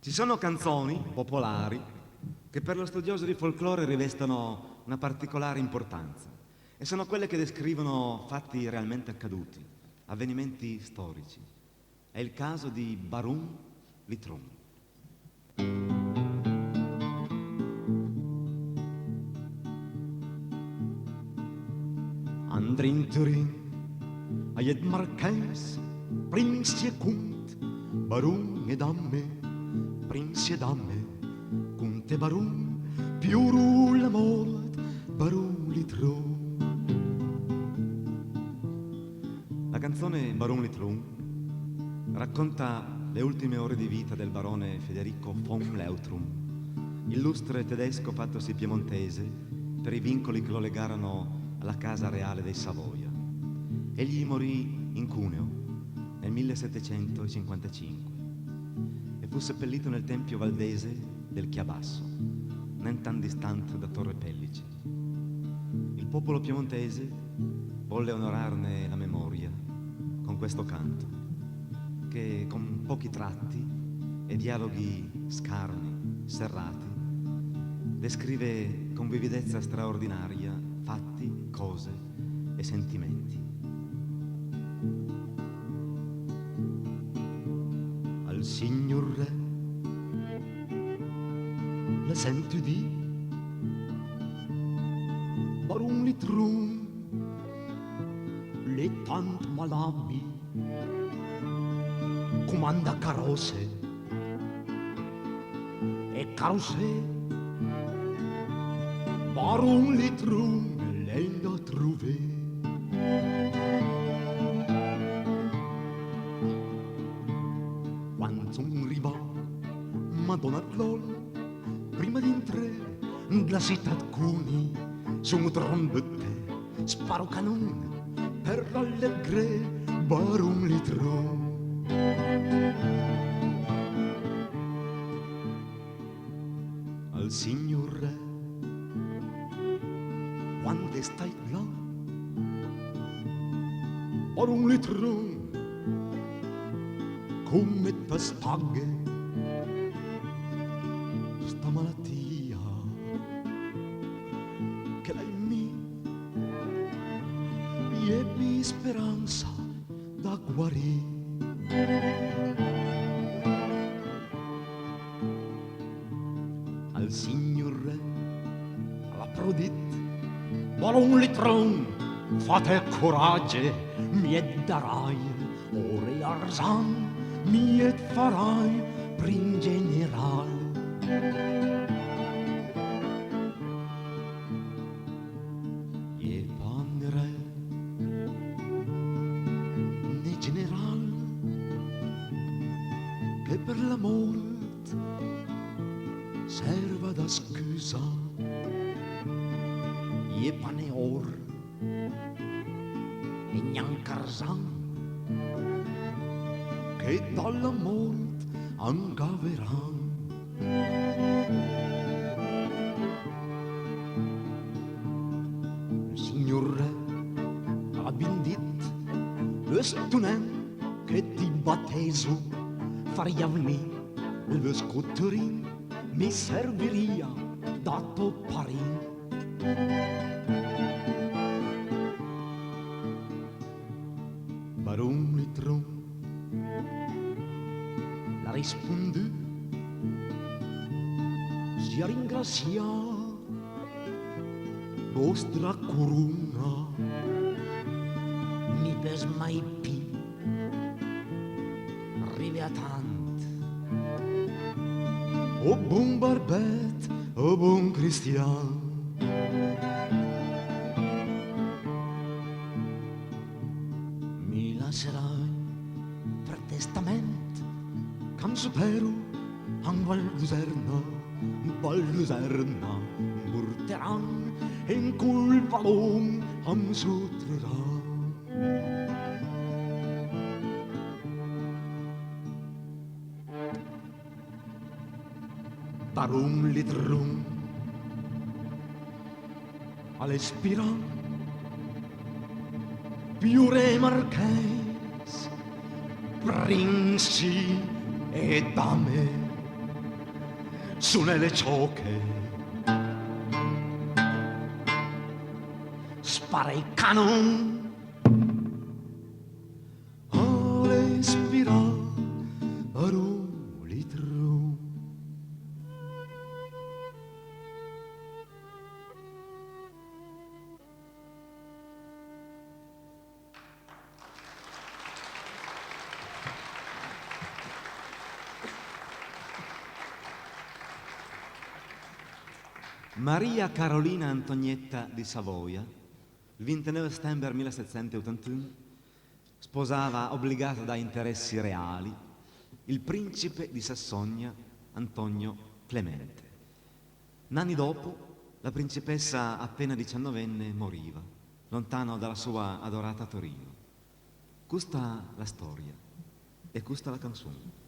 Ci sono canzoni popolari che per lo studioso di folklore rivestono una particolare importanza e sono quelle che descrivono fatti realmente accaduti, avvenimenti storici. È il caso di Barun Litrun. Andrinturin, aiet marchès, prinsie kunt, Barun e damme, prinsie damme, kunt e Barun, più la mort, Barun Litrun. La canzone Barun Litrun racconta le ultime ore di vita del barone Federico von Leutrum, illustre tedesco fattosi piemontese per i vincoli che lo legarono alla casa reale dei Savoia. Egli morì in Cuneo nel 1755 e fu seppellito nel tempio valdese del Chiabasso, non tan distante da Torre Pellice. Il popolo piemontese volle onorarne la memoria con questo canto, che con pochi tratti e dialoghi scarni, serrati, descrive con vividezza straordinaria fatti, cose e sentimenti. Al signor re le sento di Barun Litrun, le tant malami comanda carrosse e carrosse Barun Litrun lei la trouvé. Quando arriva Madonna Tlol, prima di entrare nella città Cuni, su trombette, sparo canon per rallegrare Barun Litrun. Al signor re, quando stai là, Barun Litrun, come ti staghe sta malattia che lei mi ebbi speranza da guarire. Al signor re alla prodit Barun Litrun, fate coraggio, mi darai ore arzan, mi farai prin general. E pandere ne general che per la morte serva da scusa. E pane or e nyancarzan che dalla morte angaveran. Il signor re ha ben dit l'estunen che ti batteso faria venire il scotterin mi serviria da topparin. Barun Litrun la risponde, sia ringrazia vostra corona, ni pes mai pi arrivi a tant. O buon barbet, o buon cristian, lascerai per testament cam supero an Val Luserna murteran e in cul valon am sutrerà. Barun Litrun all'espira più re marchès, princi e dame, su nelle ciocche, spara il canon, ole spirò, baroni trum. Maria Carolina Antonietta di Savoia, il 29 settembre 1781, sposava, obbligata da interessi reali, il principe di Sassonia Antonio Clemente. Anni dopo, la principessa appena 19enne moriva, lontano dalla sua adorata Torino. Questa la storia e questa la canzone.